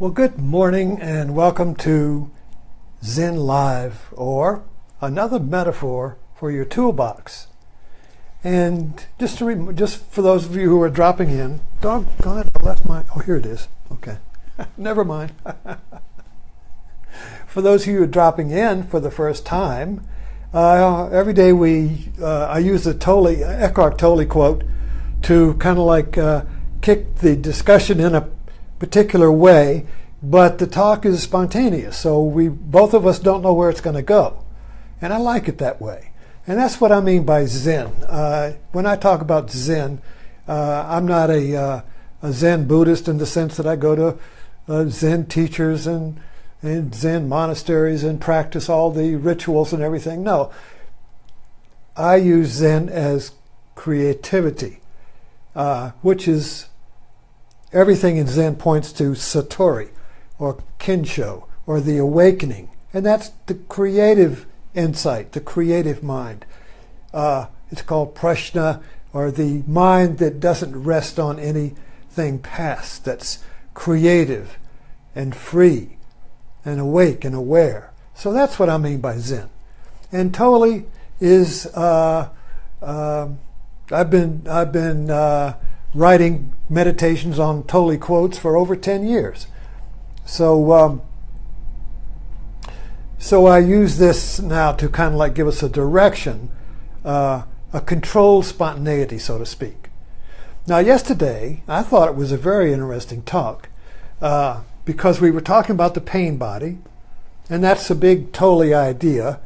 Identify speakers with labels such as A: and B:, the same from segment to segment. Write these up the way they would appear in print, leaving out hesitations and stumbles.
A: Well, good morning and welcome to Zen Live, or another metaphor for your toolbox. And just for those of you who are dropping in, doggone it, I left my, oh, here it is. Okay, never mind. For those of you who are dropping in for the first time, every day I use the Eckhart Tolle quote to kind of like kick the discussion in a particular way, but the talk is spontaneous, so both of us don't know where it's going to go, and I like it that way. And that's what I mean by Zen. When I talk about Zen, I'm not a Zen Buddhist in the sense that I go to Zen teachers and Zen monasteries and practice all the rituals and everything. No, I use Zen as creativity, which is everything in Zen points to Satori or Kensho or the awakening. And that's the creative insight, the creative mind. It's called prajna, or the mind that doesn't rest on anything past, that's creative and free and awake and aware. So that's what I mean by Zen. And Tolle is, I've been writing meditations on Tolle quotes for over 10 years. So I use this now to kind of like give us a direction, a controlled spontaneity, so to speak. Now, yesterday, I thought it was a very interesting talk because we were talking about the pain body, and that's a big Tolle idea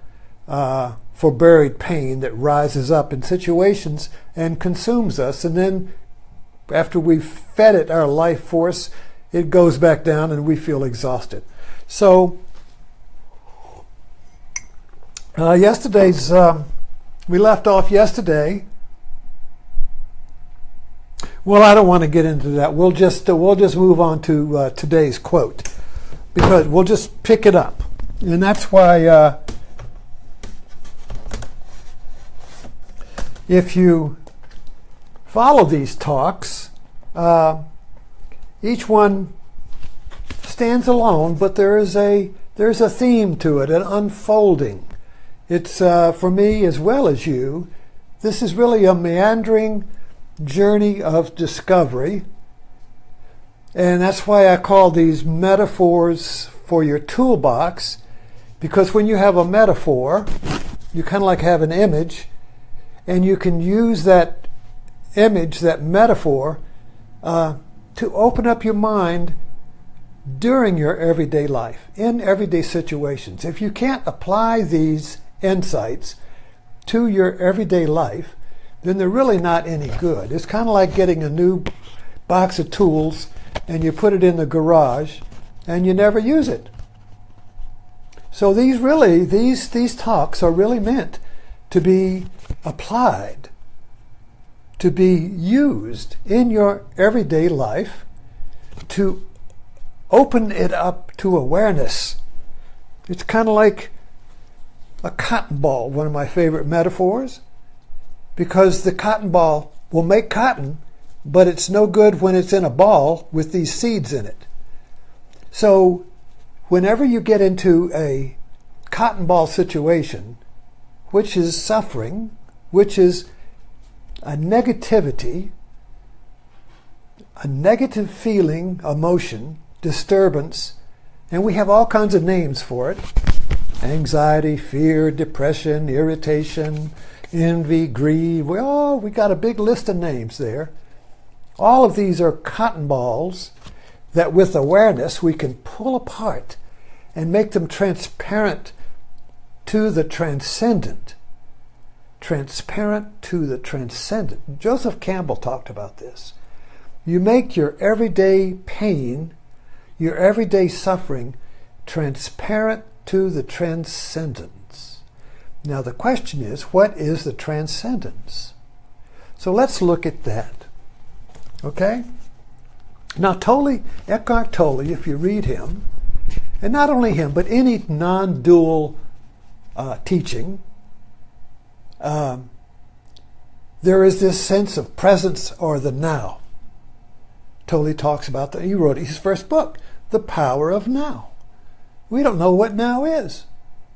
A: for buried pain that rises up in situations and consumes us, and then after we've fed it our life force, it goes back down and we feel exhausted. So we left off yesterday. Well, I don't want to get into that. We'll just move on to today's quote, because we'll just pick it up. And that's why if you follow these talks, each one stands alone, but there's a theme to it, an unfolding. It's for me as well as you. This is really a meandering journey of discovery, and that's why I call these metaphors for your toolbox, because when you have a metaphor, you kind of like have an image, and you can use that image, that metaphor, to open up your mind during your everyday life, in everyday situations. If you can't apply these insights to your everyday life, then they're really not any good. It's kind of like getting a new box of tools and you put it in the garage and you never use it. So these talks are really meant to be applied, to be used in your everyday life, to open it up to awareness. It's kind of like a cotton ball, one of my favorite metaphors, because the cotton ball will make cotton, but it's no good when it's in a ball with these seeds in it. So whenever you get into a cotton ball situation, which is suffering, which is a negativity, a negative feeling, emotion, disturbance, and we have all kinds of names for it: anxiety, fear, depression, irritation, envy, greed. We got a big list of names there. All of these are cotton balls that with awareness we can pull apart and make them transparent to the transcendent. Transparent to the transcendent. Joseph Campbell talked about this. You make your everyday pain, your everyday suffering, transparent to the transcendence. Now the question is, what is the transcendence? So let's look at that. Okay? Now Eckhart Tolle, if you read him, and not only him, but any non-dual teaching, there is this sense of presence or the now. Tolle talks about that. He wrote his first book, the power of now. We don't know what now is.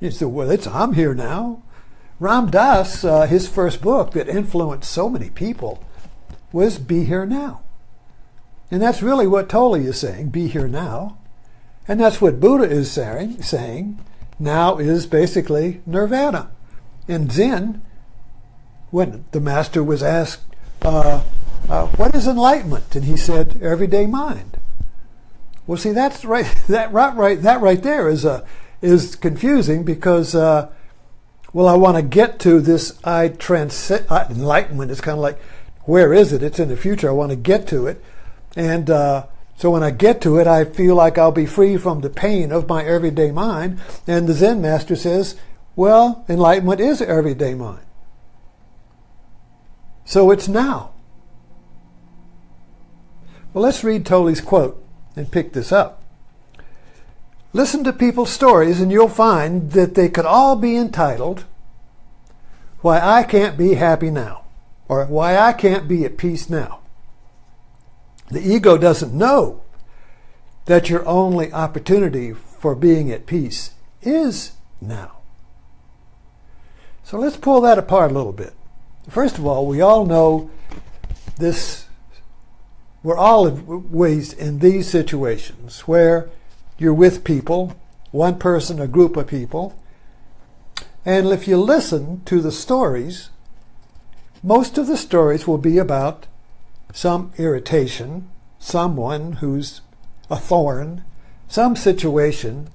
A: You say, well, I'm here now. Ram Dass, his first book that influenced so many people was Be Here Now. And that's really what Tolle is saying, be here now. And that's what Buddha is saying. Now is basically nirvana. In Zen, when the master was asked, what is enlightenment? And he said, everyday mind. Well, see, that's right. That right there is confusing because, I want to get to this enlightenment. It's kind of like, where is it? It's in the future. I want to get to it. And so when I get to it, I feel like I'll be free from the pain of my everyday mind. And the Zen master says, well, enlightenment is everyday mind. So it's now. Well, let's read Tolle's quote and pick this up. Listen to people's stories and you'll find that they could all be entitled, Why I Can't Be Happy Now, or Why I Can't Be at Peace Now. The ego doesn't know that your only opportunity for being at peace is now. So let's pull that apart a little bit. First of all, we all know this. We're always in these situations where you're with people, one person, a group of people, and if you listen to the stories, most of the stories will be about some irritation, someone who's a thorn, some situation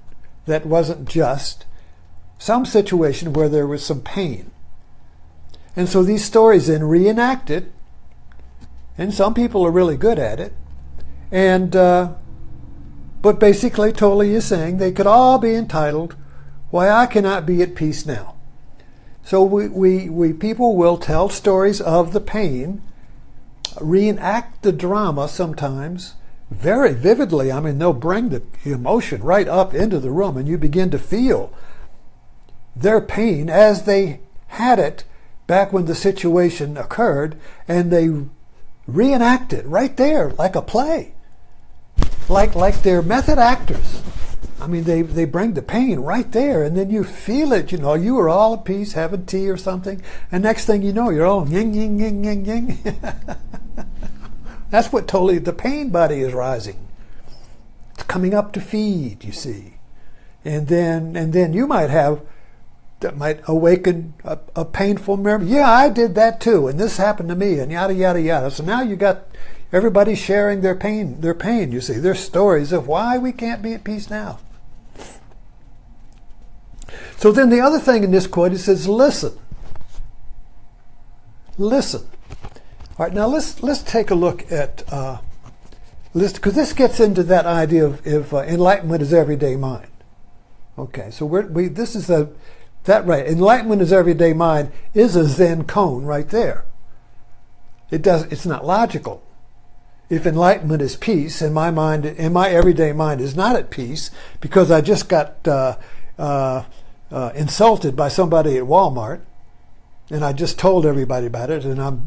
A: that wasn't just, some situation where there was some pain. And so these stories then reenact it, and some people are really good at it. And but basically Tolle is saying they could all be entitled, Why I Cannot Be at Peace Now. So we people will tell stories of the pain, reenact the drama sometimes very vividly. I mean, they'll bring the emotion right up into the room and you begin to feel their pain as they had it back when the situation occurred, and they reenact it right there like a play, like they're method actors. I mean, they bring the pain right there, and then you feel it. You know, you were all at peace having tea or something, and next thing you know, you're all ying, ying, ying, ying, ying. That's what totally the pain body is rising. It's coming up to feed, you see, and then you might have that might awaken a painful memory. Yeah, I did that too, and this happened to me, and yada yada yada. So now you got everybody sharing their pain. You see, their stories of why we can't be at peace now. So then the other thing in this quote, it says, listen. Listen. All right, now let's take a look at because this gets into that idea of enlightenment is everyday mind. Okay, so this is that right. Enlightenment is everyday mind is a Zen cone right there. It's not logical. If enlightenment is peace, and my everyday mind is not at peace because I just got insulted by somebody at Walmart, and I just told everybody about it, and I'm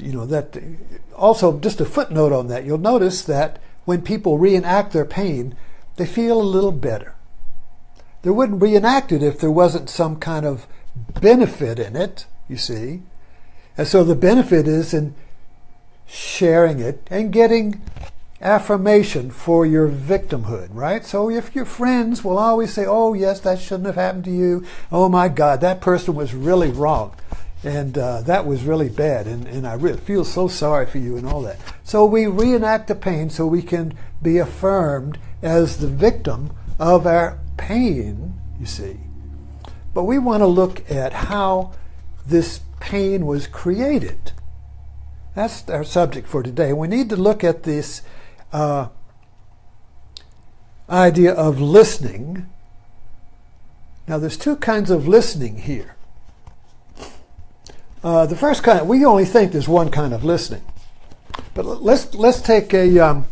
A: that. Also, just a footnote on that, you'll notice that when people reenact their pain, they feel a little better. They wouldn't reenact it if there wasn't some kind of benefit in it, you see. And so the benefit is in sharing it and getting affirmation for your victimhood, right? So if your friends will always say, oh yes, that shouldn't have happened to you. Oh my God, that person was really wrong. And that was really bad. And I really feel so sorry for you and all that. So we reenact the pain so we can be affirmed as the victim of our pain, you see. But we want to look at how this pain was created. That's our subject for today. We need to look at this idea of listening. Now, there's two kinds of listening here. The first kind, we only think there's one kind of listening. But let's take an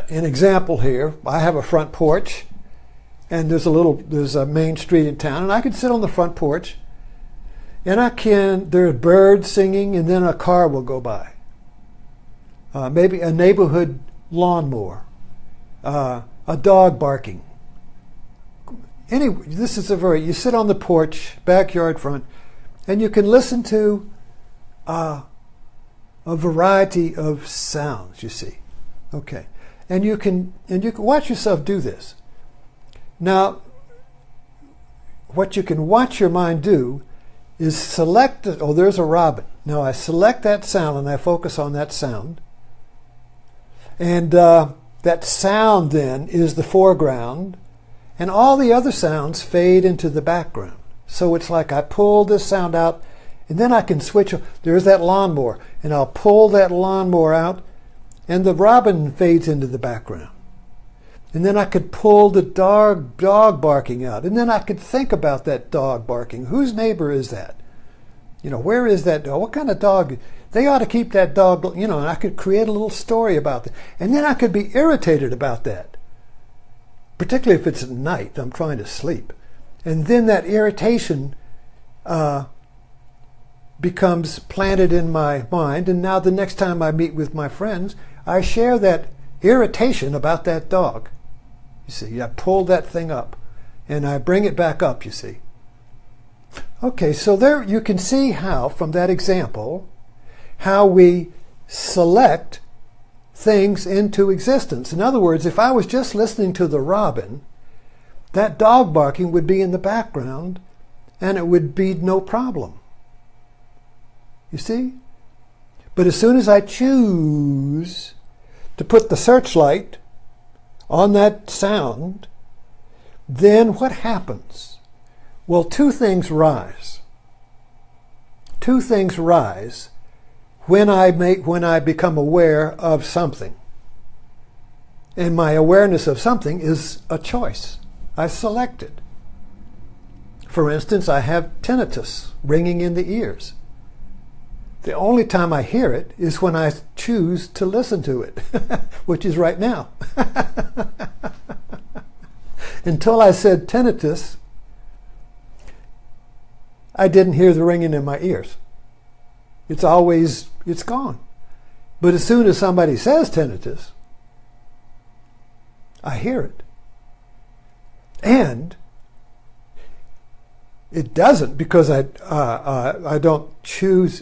A: example here. I have a front porch, and there's a main street in town, and I can sit on the front porch, and there are birds singing, and then a car will go by. maybe a neighborhood lawnmower, a dog barking. This is you sit on the porch, backyard front, and you can listen to a variety of sounds, you see. Okay. And you can watch yourself do this. Now, what you can watch your mind do is select, there's a robin. Now I select that sound and I focus on that sound. And that sound then is the foreground, and all the other sounds fade into the background. So it's like I pull this sound out, and then I can switch. There's that lawnmower, and I'll pull that lawnmower out, and the robin fades into the background. And then I could pull the dog barking out, and then I could think about that dog barking. Whose neighbor is that? Where is that dog? What kind of dog? They ought to keep that dog, and I could create a little story about that. And then I could be irritated about that, particularly if it's at night, I'm trying to sleep. And then that irritation becomes planted in my mind, and now the next time I meet with my friends, I share that irritation about that dog. You see, I pull that thing up, and I bring it back up, you see. Okay, so there you can see how, from that example, how we select things into existence. In other words, if I was just listening to the robin, that dog barking would be in the background, and it would be no problem. You see? But as soon as I choose to put the searchlight on that sound, then what happens? Well, two things rise. Two things rise when I become aware of something. And my awareness of something is a choice. I select it. For instance, I have tinnitus ringing in the ears. The only time I hear it is when I choose to listen to it, which is right now. Until I said tinnitus, I didn't hear the ringing in my ears. It's gone. But as soon as somebody says tinnitus, I hear it. And it doesn't because I don't choose.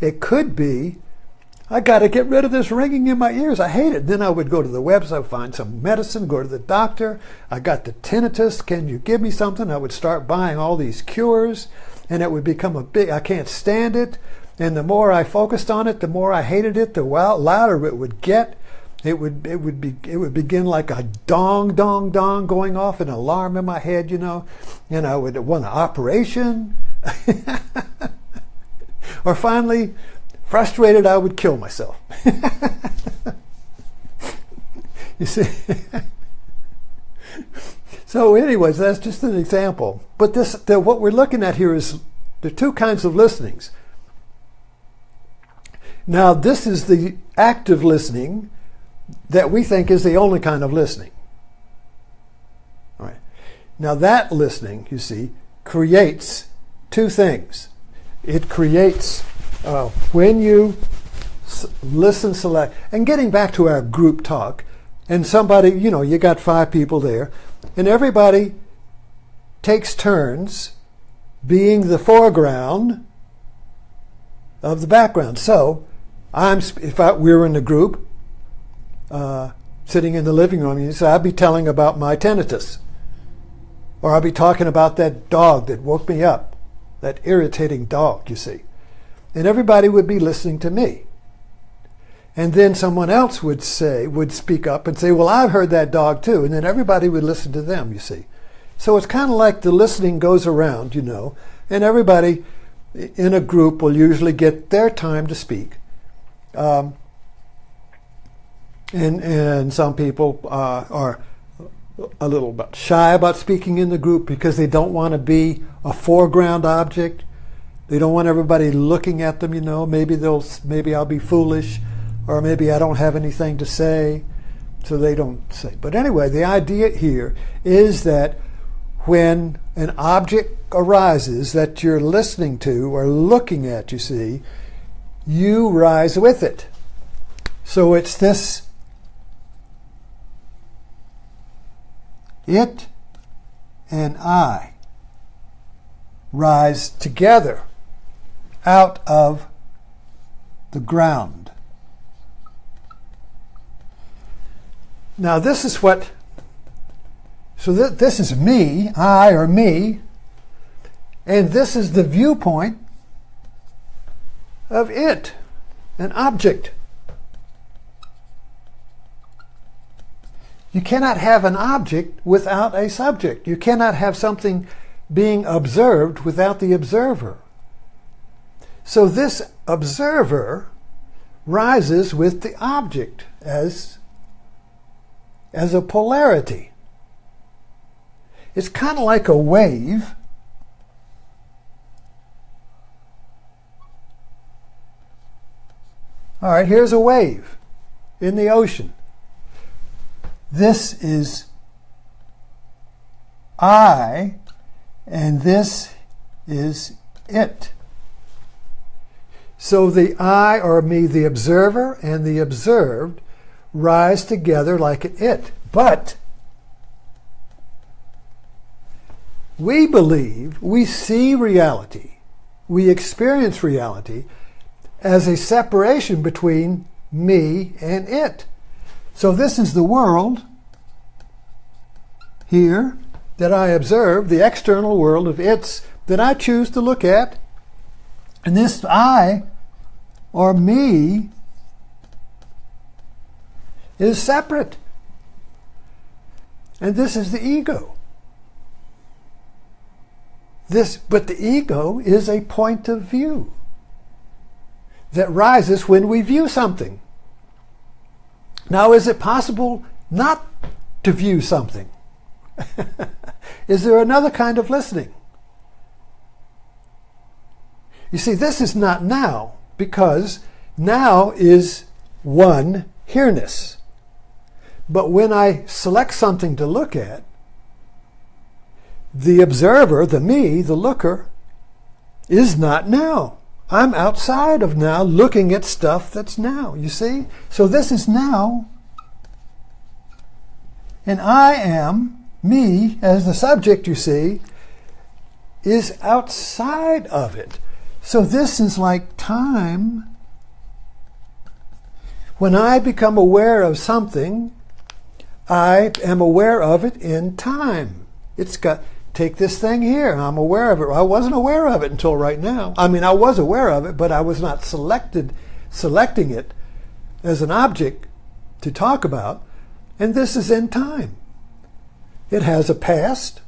A: It could be, I got to get rid of this ringing in my ears. I hate it. Then I would go to the website, find some medicine, go to the doctor. I got the tinnitus. Can you give me something? I would start buying all these cures, and it would become I can't stand it. And the more I focused on it, the more I hated it, the louder it would get. It would begin like a dong, dong, dong going off, an alarm in my head, and I would want an operation. Or finally, frustrated, I would kill myself. You see? So anyways, that's just an example. But what we're looking at here is there are two kinds of listenings. Now, this is the active listening that we think is the only kind of listening. All right. Now, that listening, you see, creates two things. It creates, when you listen, select, and getting back to our group talk, and somebody, you got 5 people there, and everybody takes turns being the foreground of the background. So, we were in a group, sitting in the living room, so I'd be telling about my tinnitus. Or I'd be talking about that dog that woke me up, that irritating dog, you see. And everybody would be listening to me. And then someone else would speak up and say, well, I've heard that dog too. And then everybody would listen to them, you see. So it's kind of like the listening goes around, and everybody in a group will usually get their time to speak. And some people are a little bit shy about speaking in the group because they don't want to be a foreground object. They don't want everybody looking at them, Maybe I'll be foolish, or maybe I don't have anything to say, so they don't say. But anyway, the idea here is that when an object arises that you're listening to or looking at, you see, you rise with it. So it's this it and I rise together out of the ground. Now this is what, so this is me, I or me, and this is the viewpoint of it, an object. You cannot have an object without a subject. You cannot have something being observed without the observer. So this observer rises with the object as a polarity. It's kind of like a wave. All right, here's a wave in the ocean. This is I, and this is it. So the I, or me, the observer, and the observed rise together like an it. But we believe, we see reality, we experience reality as a separation between me and it. So this is the world here that I observe, the external world of its that I choose to look at. And this I, or me, is separate. And this is the ego. But the ego is a point of view that rises when we view something. Now, is it possible not to view something? Is there another kind of listening? You see, this is not now, because now is one here-ness. But when I select something to look at, the observer, the me, the looker, is not now. I'm outside of now, looking at stuff that's now, you see? So this is now, and I am, me, as the subject, you see, is outside of it. So this is like time. When I become aware of something, I am aware of it in time. Take this thing here, I'm aware of it. I wasn't aware of it until right now. I mean, I was aware of it, but I was not selecting it as an object to talk about. And this is in time. It has a past.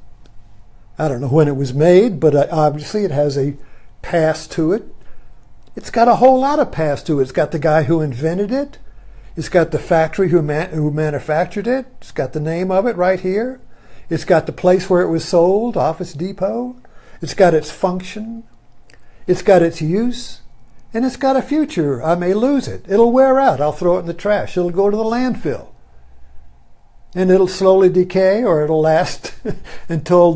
A: I don't know when it was made, but obviously it has a past to it. It's got a whole lot of past to it. It's got the guy who invented it. It's got the factory who manufactured it. It's got the name of it right here. It's got the place where it was sold, Office Depot. It's got its function. It's got its use. And it's got a future. I may lose it. It'll wear out. I'll throw it in the trash. It'll go to the landfill. And it'll slowly decay, or it'll last until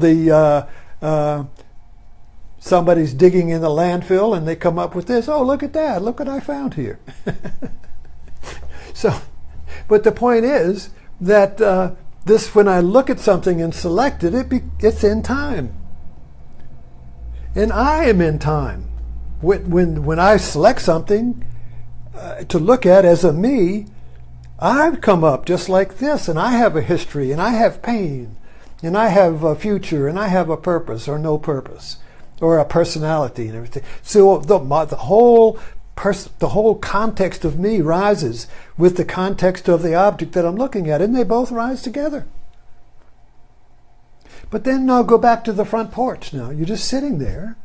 A: somebody's digging in the landfill and they come up with this. Oh, look at that. Look what I found here. So, but the point is that when I look at something and select it, it's in time. And I am in time. When I select something to look at as a me, I've come up just like this, and I have a history, and I have pain, and I have a future, and I have a purpose or no purpose, or a personality and everything. So the whole context of me rises with the context of the object that I'm looking at, and they both rise together. But then now go back to the front porch now. You're just sitting there,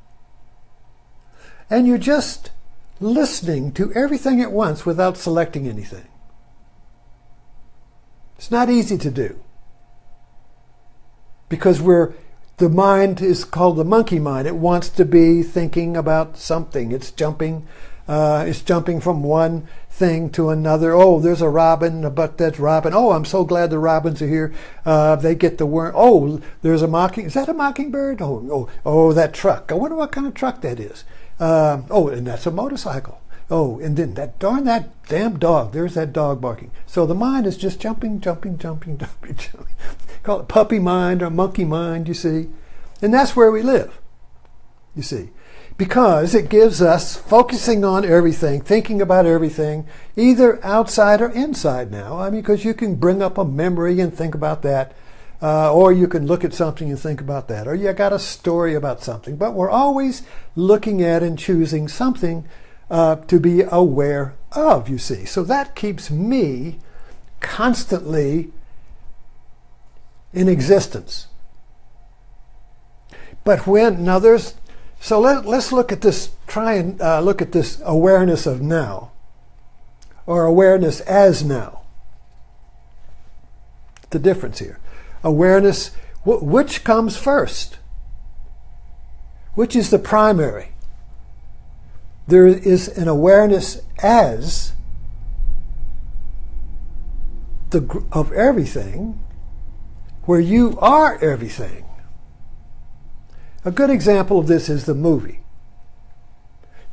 A: and you're just listening to everything at once without selecting anything. It's not easy to do, because the mind is called the monkey mind. It wants to be thinking about something. It's jumping from one thing to another. Oh, there's a robin, but that's robin. Oh, I'm so glad the robins are here. They get the worm. Oh, there's is that a mockingbird? Oh, that truck. I wonder what kind of truck that is. Oh, and that's a motorcycle. Oh, and then that damn dog. There's that dog barking. So the mind is just jumping. Call it puppy mind or monkey mind, you see. And that's where we live, you see. Because it gives us focusing on everything, thinking about everything, either outside or inside now. I mean, because you can bring up a memory and think about that. Or you can look at something and think about that. Or you got a story about something. But we're always looking at and choosing something to be aware of, you see. So that keeps me constantly in existence. But let's look at this, try and look at this awareness of now, or awareness as now. The difference here. Awareness, which comes first? Which is the primary? There is an awareness as of everything, where you are everything. A good example of this is the movie.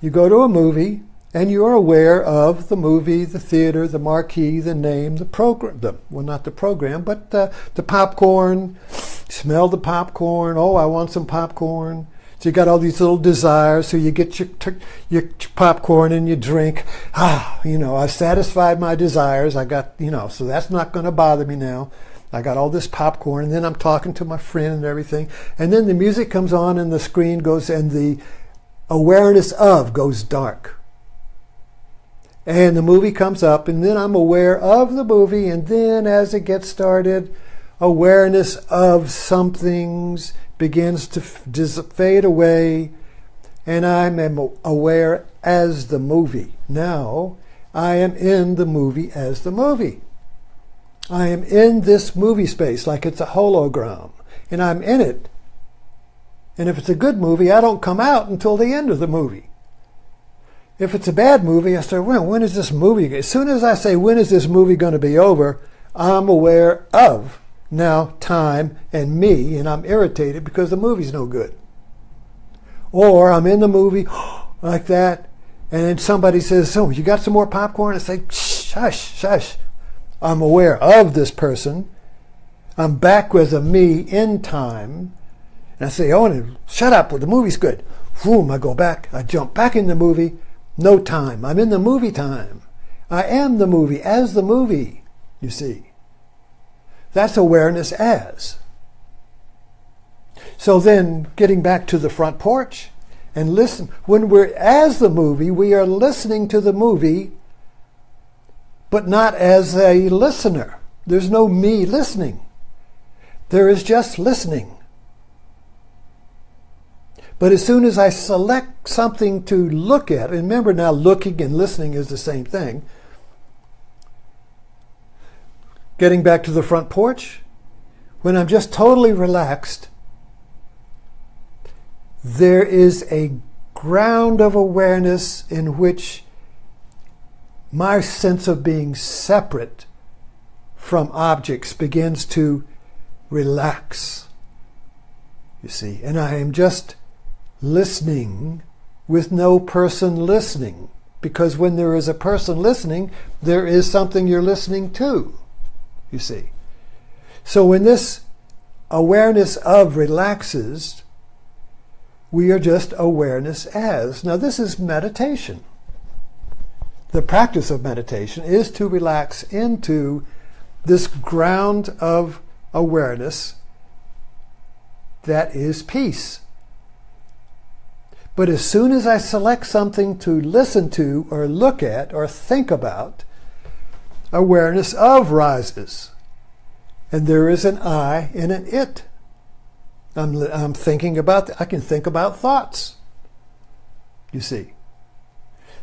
A: You go to a movie and you're aware of the movie, the theater, the marquee, the name, the program, not the program, but the popcorn. Smell the popcorn. Oh, I want some popcorn. So you got all these little desires. So you get your popcorn and you drink. I've satisfied my desires. I got, so that's not going to bother me now. I got all this popcorn, and then I'm talking to my friend and everything. And then the music comes on and the screen goes, and the awareness of goes dark. And the movie comes up, and then I'm aware of the movie, and then as it gets started, awareness of some things begins to fade away, and I'm aware as the movie. Now, I am in the movie as the movie. I am in this movie space like it's a hologram, and I'm in it. And if it's a good movie, I don't come out until the end of the movie. If it's a bad movie, I say, well, when is this movie? As soon as I say, when is this movie going to be over, I'm aware of now time and me, and I'm irritated because the movie's no good. Or I'm in the movie like that, and then somebody says, so you got some more popcorn? I say, shush, shush. I'm aware of this person. I'm back with a me in time. And I say, oh, shut up, the movie's good. Boom, I go back, I jump back in the movie. No time. I'm in the movie time. I am the movie as the movie, you see. That's awareness as. So then, getting back to the front porch and listen. When we're as the movie, we are listening to the movie, but not as a listener. There's no me listening. There is just listening. But as soon as I select something to look at, and remember now looking and listening is the same thing. Getting back to the front porch, when I'm just totally relaxed, there is a ground of awareness in which my sense of being separate from objects begins to relax. You see, and I am just listening with no person listening, because when there is a person listening, there is something you're listening to, you see. So when this awareness of relaxes, we are just awareness as. Now this is meditation. The practice of meditation is to relax into this ground of awareness that is peace. But as soon as I select something to listen to or look at or think about, awareness of rises. And there is an I and an it. I'm thinking about, I can think about thoughts, you see.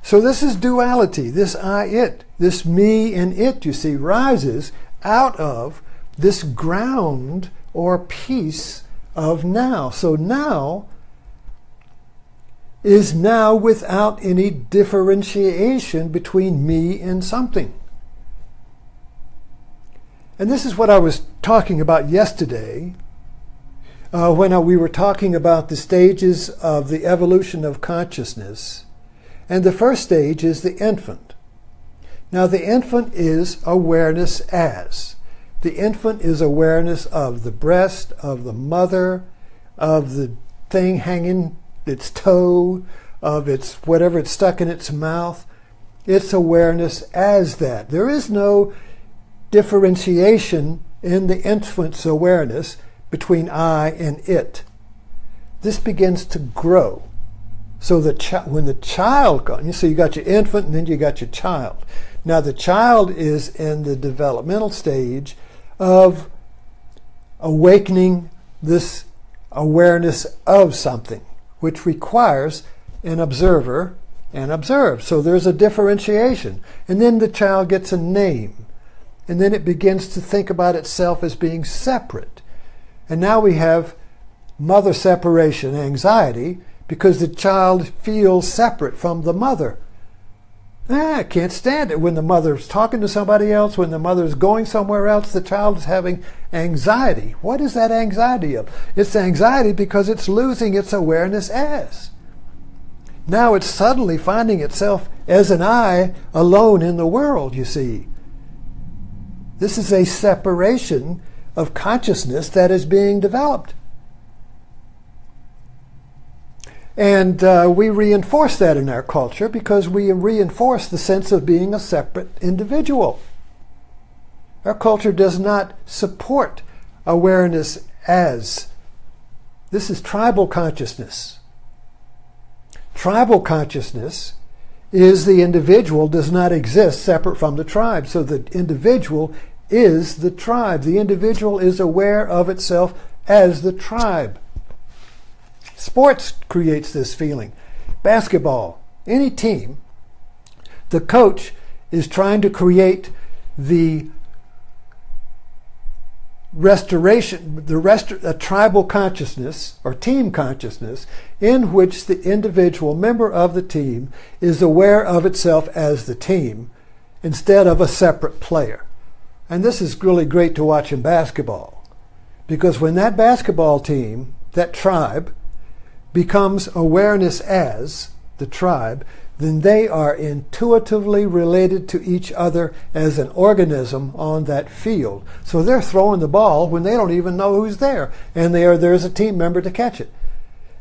A: So this is duality, this I, it, this me and it, you see, rises out of this ground or peace of now. So now is now without any differentiation between me and something. And this is what I was talking about yesterday when we were talking about the stages of the evolution of consciousness. And the first stage is the infant. Now the infant is awareness as. The infant is awareness of the breast, of the mother, of the thing hanging its toe, of its whatever it's stuck in its mouth. It's awareness as that. There is no differentiation in the infant's awareness between I and it. This begins to grow. So when the child comes, so you got your infant and then you got your child. Now the child is in the developmental stage of awakening this awareness of something, which requires an observer and observe. So there's a differentiation. And then the child gets a name. And then it begins to think about itself as being separate. And now we have mother separation anxiety because the child feels separate from the mother. I can't stand it when the mother's talking to somebody else, when the mother's going somewhere else, the child is having anxiety. What is that anxiety of? It's anxiety because it's losing its awareness as. Now it's suddenly finding itself as an I alone in the world, you see. This is a separation of consciousness that is being developed. And we reinforce that in our culture because we reinforce the sense of being a separate individual. Our culture does not support awareness as. This is tribal consciousness. Tribal consciousness is the individual does not exist separate from the tribe. So the individual is the tribe. The individual is aware of itself as the tribe. Sports creates this feeling. Basketball, any team, the coach is trying to create the restoration, a tribal consciousness or team consciousness in which the individual member of the team is aware of itself as the team instead of a separate player. And this is really great to watch in basketball because when that basketball team, that tribe, becomes awareness as the tribe, then they are intuitively related to each other as an organism on that field. So they're throwing the ball when they don't even know who's there, and there's a team member to catch it.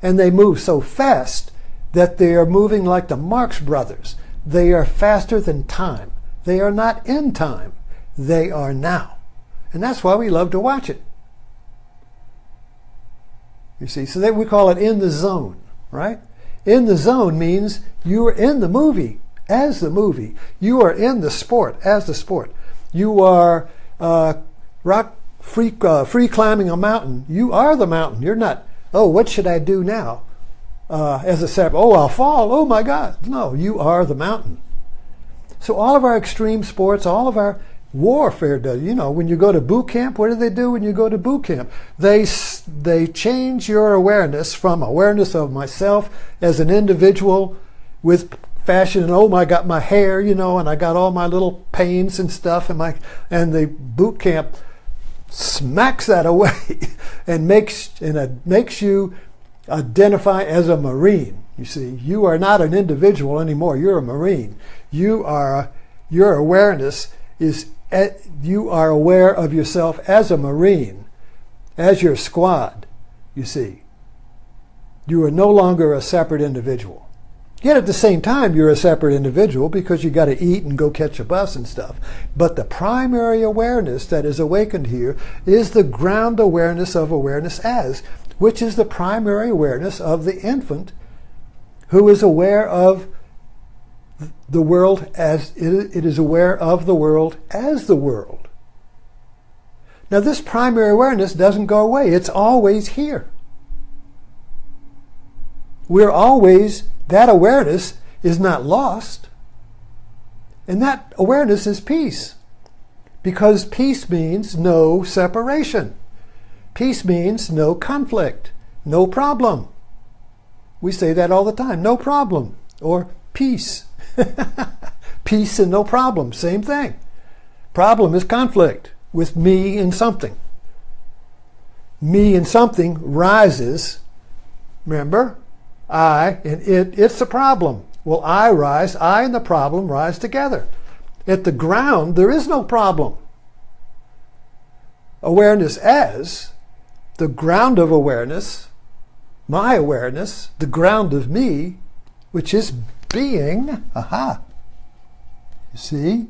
A: And they move so fast that they are moving like the Marx Brothers. They are faster than time. They are not in time. They are now. And that's why we love to watch it. You see, so we call it in the zone, right? In the zone means you are in the movie as the movie. You are in the sport as the sport. You are free climbing a mountain. You are the mountain. You're not, oh, what should I do now? As a separate, oh, I'll fall. Oh, my God. No, you are the mountain. So all of our extreme sports, all of our warfare does. You know, when you go to boot camp, what do they do when you go to boot camp? They change your awareness from awareness of myself as an individual with fashion and, oh, I got my hair, you know, and I got all my little pains and stuff, and the boot camp smacks that away and makes you identify as a Marine. You see, you are not an individual anymore. You're a Marine. Your awareness is you are aware of yourself as a Marine, as your squad, you see. You are no longer a separate individual. Yet at the same time, you're a separate individual because you got to eat and go catch a bus and stuff. But the primary awareness that is awakened here is the ground awareness of awareness as, which is the primary awareness of the infant who is aware of the world as it is aware of the world as the world. Now this primary awareness doesn't go away. It's always here. That awareness is not lost. And that awareness is peace. Because peace means no separation. Peace means no conflict, no problem. We say that all the time, no problem, or peace. Peace and no problem, same thing. Problem is conflict with me and something. Me and something rises. Remember, I and it's a problem. Well, I and the problem rise together. At the ground, there is no problem. Awareness as the ground of awareness, my awareness, the ground of me, which is being. Aha. You see?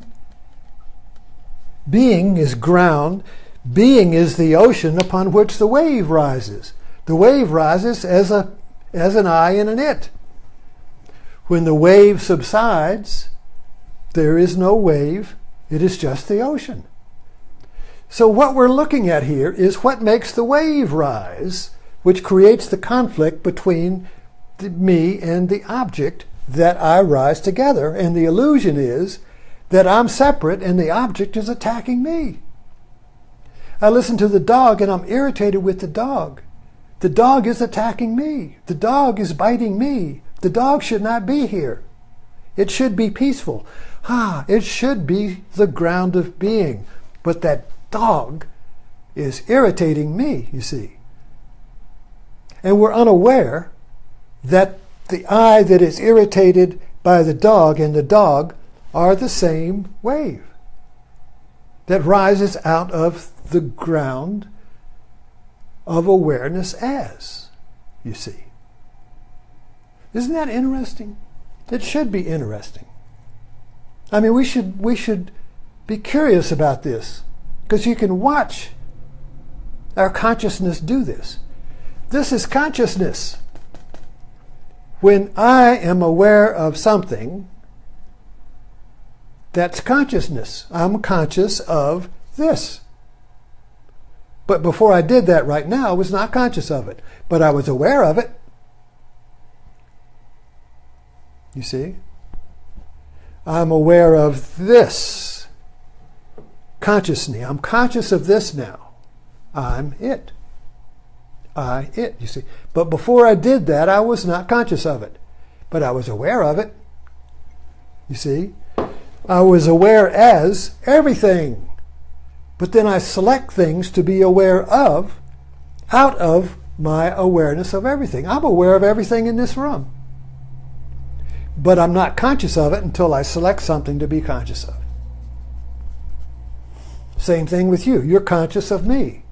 A: Being is ground. Being is the ocean upon which the wave rises. The wave rises as an I and an it. When the wave subsides, there is no wave. It is just the ocean. So what we're looking at here is what makes the wave rise, which creates the conflict between me and the object that I rise together. And the illusion is that I'm separate and the object is attacking me. I listen to the dog and I'm irritated with the dog. The dog is attacking me. The dog is biting me. The dog should not be here. It should be peaceful. It should be the ground of being. But that dog is irritating me, you see. And we're unaware that the I that is irritated by the dog and the dog are the same wave that rises out of the ground of awareness as, you see. Isn't that interesting? It should be interesting. I mean, we should be curious about this, because you can watch our consciousness do this. This is consciousness. When I am aware of something, that's consciousness. I'm conscious of this. But before I did that right now, I was not conscious of it. But I was aware of it. You see? I'm aware of this. Consciously. I'm conscious of this now. I'm it. It, you see. But before I did that, I was not conscious of it. But I was aware of it. You see? I was aware as everything. But then I select things to be aware of out of my awareness of everything. I'm aware of everything in this room. But I'm not conscious of it until I select something to be conscious of. Same thing with you. You're conscious of me.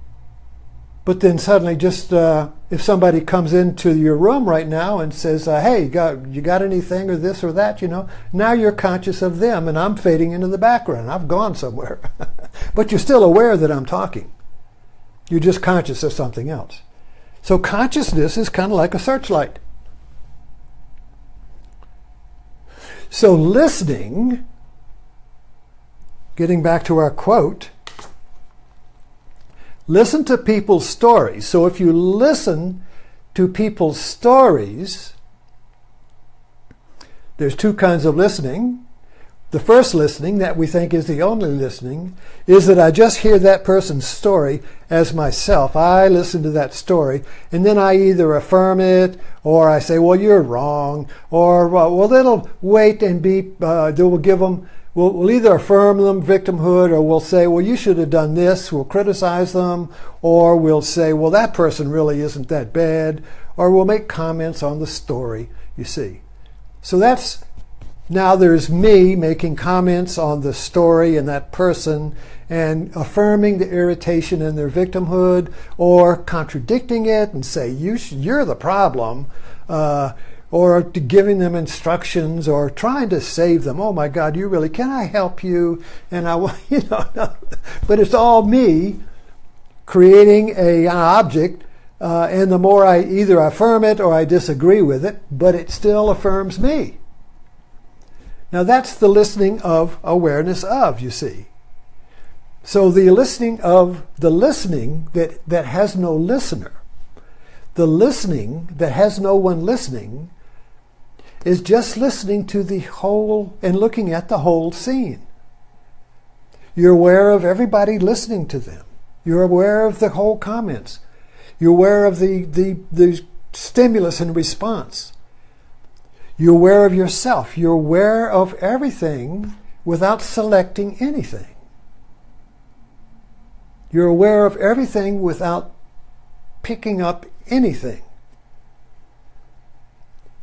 A: But then suddenly just if somebody comes into your room right now and says, hey, you got anything or this or that, now you're conscious of them and I'm fading into the background. I've gone somewhere. But you're still aware that I'm talking. You're just conscious of something else. So consciousness is kind of like a searchlight. So listening, getting back to our quote, listen to people's stories. So if you listen to people's stories, there's two kinds of listening. The first listening, that we think is the only listening, is that I just hear that person's story as myself. I listen to that story, and then I either affirm it, or I say, well, you're wrong, or, well, they'll wait and we'll either affirm them victimhood, or we'll say, well, you should have done this. We'll criticize them, or we'll say, well, that person really isn't that bad, or we'll make comments on the story, you see. So now there's me making comments on the story and that person and affirming the irritation in their victimhood, or contradicting it and say, you're the problem, or giving them instructions, or trying to save them. Oh my God, can I help you? And but it's all me creating an object, and the more I either affirm it or I disagree with it, but it still affirms me. Now that's the listening of awareness of, you see. So the listening that has no listener, the listening that has no one listening, is just listening to the whole and looking at the whole scene. You're aware of everybody listening to them. You're aware of the whole comments. You're aware of the stimulus and response. You're aware of yourself. You're aware of everything without selecting anything. You're aware of everything without picking up anything.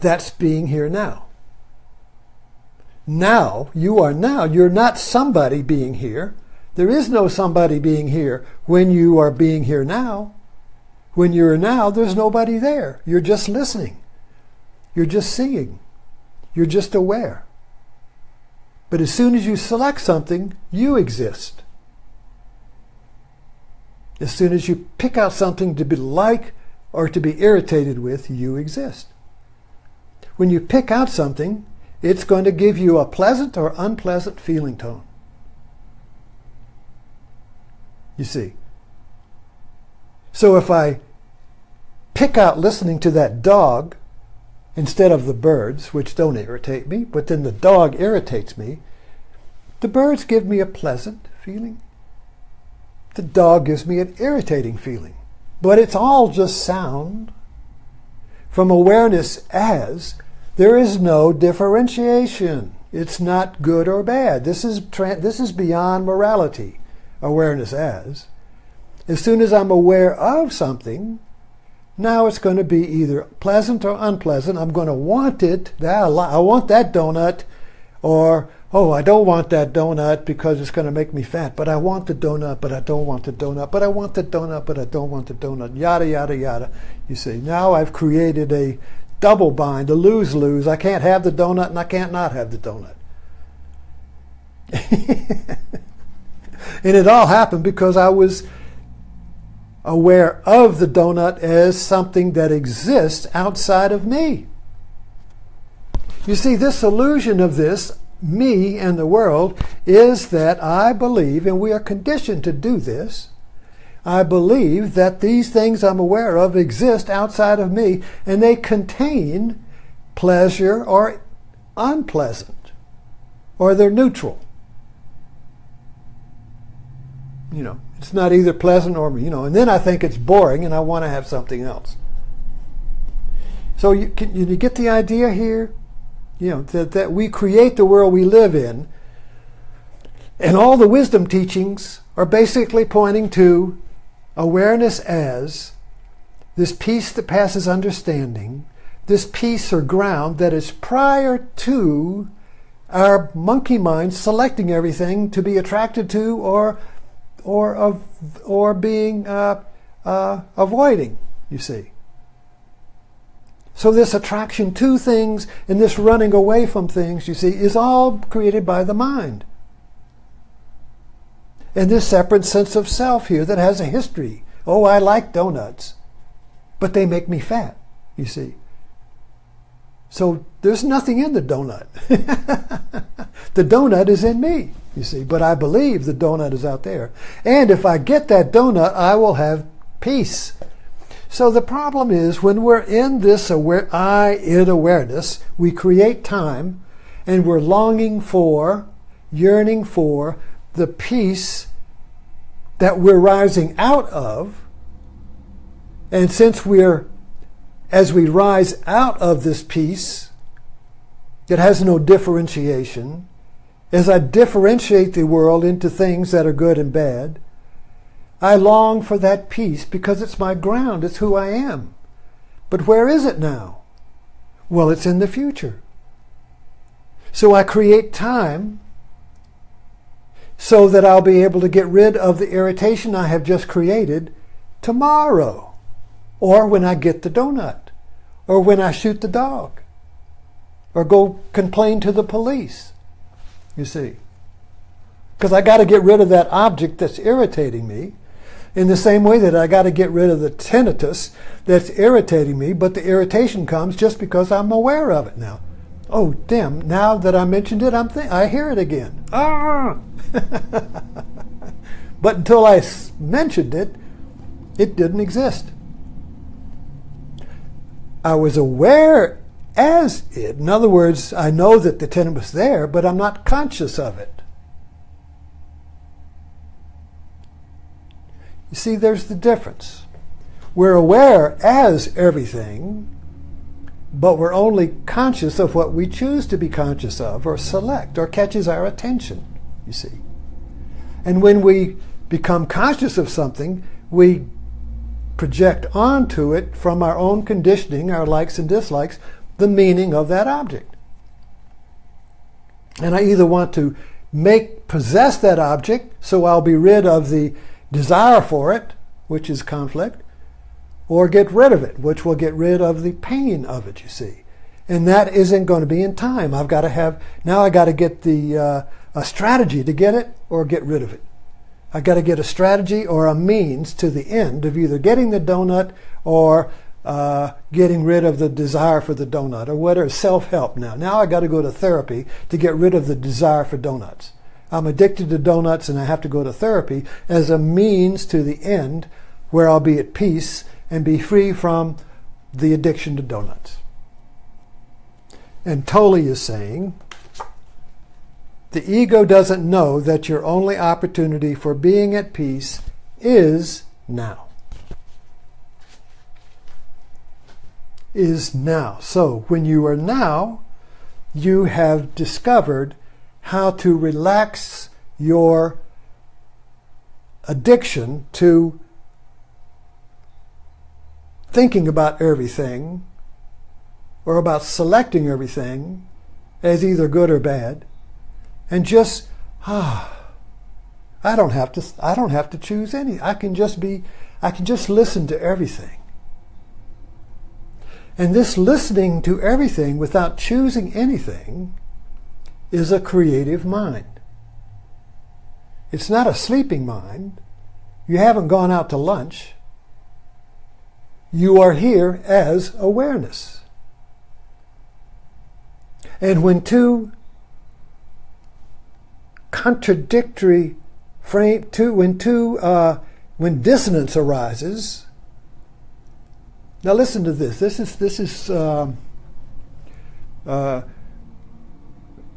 A: That's being here now. Now, you are now. You're not somebody being here. There is no somebody being here when you are being here now. When you're now, there's nobody there. You're just listening. You're just seeing. You're just aware. But as soon as you select something, you exist. As soon as you pick out something to be like or to be irritated with, you exist. When you pick out something, it's going to give you a pleasant or unpleasant feeling tone. You see. So if I pick out listening to that dog instead of the birds, which don't irritate me, but then the dog irritates me, the birds give me a pleasant feeling. The dog gives me an irritating feeling. But it's all just sound. From awareness as, there is no differentiation. It's not good or bad. This is beyond morality, awareness as. As soon as I'm aware of something, now it's going to be either pleasant or unpleasant. I'm going to want it. I want that donut. Or, oh, I don't want that donut because it's going to make me fat. But I want the donut, but I don't want the donut. But I want the donut, but I don't want the donut. Yada, yada, yada. You see, now I've created a double bind, a lose-lose. I can't have the donut and I can't not have the donut. And it all happened because I was aware of the donut as something that exists outside of me. You see, this illusion of this, me and the world, is that I believe, and we are conditioned to do this, I believe that these things I'm aware of exist outside of me, and they contain pleasure or unpleasant, or they're neutral. You know, it's not either pleasant or, and then I think it's boring and I want to have something else. So you get the idea here? That we create the world we live in, and all the wisdom teachings are basically pointing to awareness as this peace that passes understanding, this peace or ground that is prior to our monkey mind selecting everything to be attracted to or being avoiding, you see. So this attraction to things and this running away from things, you see, is all created by the mind. And this separate sense of self here that has a history. Oh, I like donuts, but they make me fat, you see. So there's nothing in the donut. The donut is in me, you see, but I believe the donut is out there. And if I get that donut, I will have peace. So the problem is when we're in this awareness, we create time and we're longing for, yearning for the peace that we're rising out of. And since as we rise out of this peace, it has no differentiation. As I differentiate the world into things that are good and bad, I long for that peace because it's my ground, it's who I am. But where is it now? Well, it's in the future. So I create time so that I'll be able to get rid of the irritation I have just created tomorrow, or when I get the donut, or when I shoot the dog, or go complain to the police, you see. Because I got to get rid of that object that's irritating me, in the same way that I got to get rid of the tinnitus that's irritating me, but the irritation comes just because I'm aware of it now. Oh, damn, now that I mentioned it, I hear it again. Ah! But until I mentioned it, it didn't exist. I was aware as it. In other words, I know that the tinnitus was there, but I'm not conscious of it. You see, there's the difference. We're aware as everything, but we're only conscious of what we choose to be conscious of or select or catches our attention, you see. And when we become conscious of something, we project onto it from our own conditioning, our likes and dislikes, the meaning of that object. And I either want to possess that object, so I'll be rid of the desire for it, which is conflict, or get rid of it, which will get rid of the pain of it, you see. And that isn't going to be in time. I got to get a strategy to get it or get rid of it. I got to get a strategy or a means to the end of either getting the donut or getting rid of the desire for the donut, or whatever. Self-help now. Now I got to go to therapy to get rid of the desire for donuts. I'm addicted to donuts and I have to go to therapy as a means to the end where I'll be at peace and be free from the addiction to donuts. And Tolle is saying, the ego doesn't know that your only opportunity for being at peace is now. Is now. So when you are now, you have discovered how to relax your addiction to thinking about everything or about selecting everything as either good or bad, and just I don't have to choose any. I can just listen to everything. And this listening to everything without choosing anything is a creative mind. It's not a sleeping mind. You haven't gone out to lunch. You are here as awareness. And when two contradictory when dissonance arises. Now listen to this. This is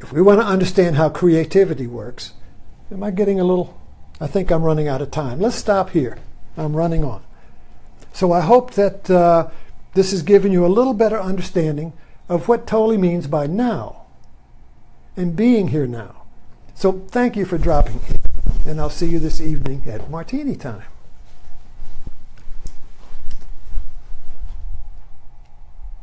A: if we want to understand how creativity works. Am I getting a little? I think I'm running out of time. Let's stop here. I'm running on. So I hope that this has given you a little better understanding of what Tolle means by now and being here now. So thank you for dropping in, and I'll see you this evening at Martini time.